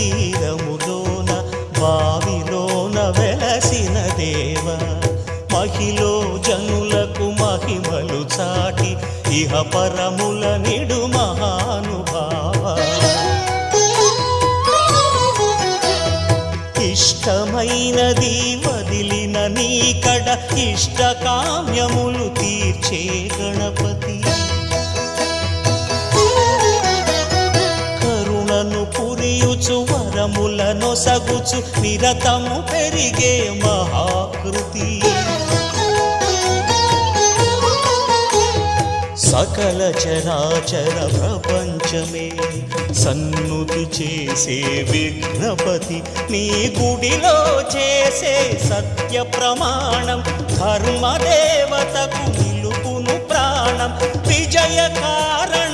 తీరములోన బావిలోన వెలసిన దేవ మహిలో జనులకు మహిమలు చాటి ఇహ పరముల నిడు మహానుభావ ఇష్టమైనది వదిలిన నీకడ ఇష్టకామ్యములు తీర్చే గణపతి కరుణను పురియుచు వరములను సగుచు నిరతము పెరిగే మహాకృతి సకల చరాచర ప్రపంచమే సన్నుతి చేసే విఘ్నపతి నీ గుడిలో చేసే సత్య ప్రమాణం ధర్మదేవతకు నిలుపును ప్రాణం విజయ కారణం